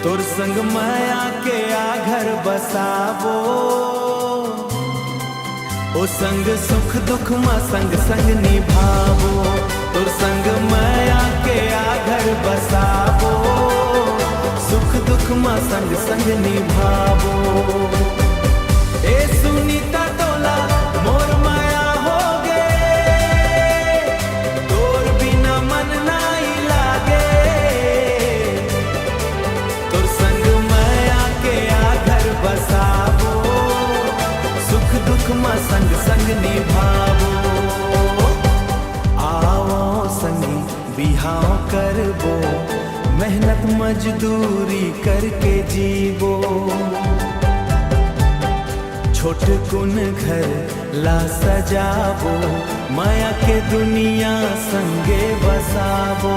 तोर संग माया के आ घर बसाबो, ओ संग सुख दुख माँ संग संग निभावो। तोर संग माया के आ घर बसाबो, सुख दुख माँ संग संग निभावो। ए सुनीता तोला मोर माया होगे, तोर बिना मन नाई लागे। तोर संग माया के आ घर बसाबो, सुख दुख माँ संग संग निभावो। आओ संगी बिहाव करबो, मेहनत मजदूरी करके जीवो। छोट कुन घर ला सजावो, माया के दुनिया संगे बसावो।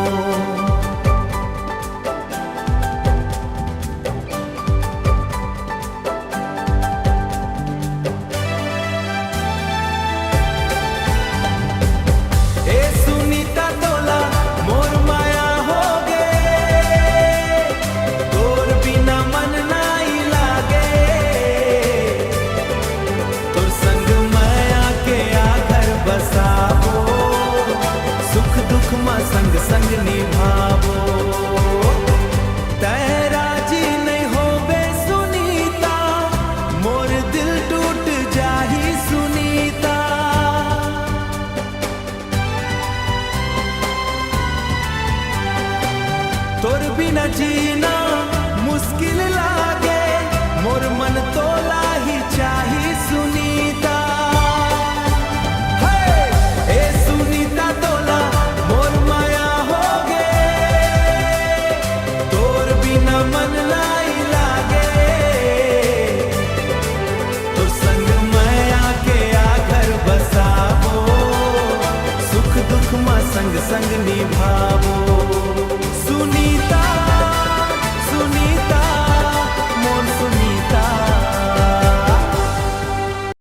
संग संग निभावो। तेरा जी नहीं होबे सुनीता, मोर दिल टूट जाही सुनीता। तोर बिना जीना मुश्किल लागे,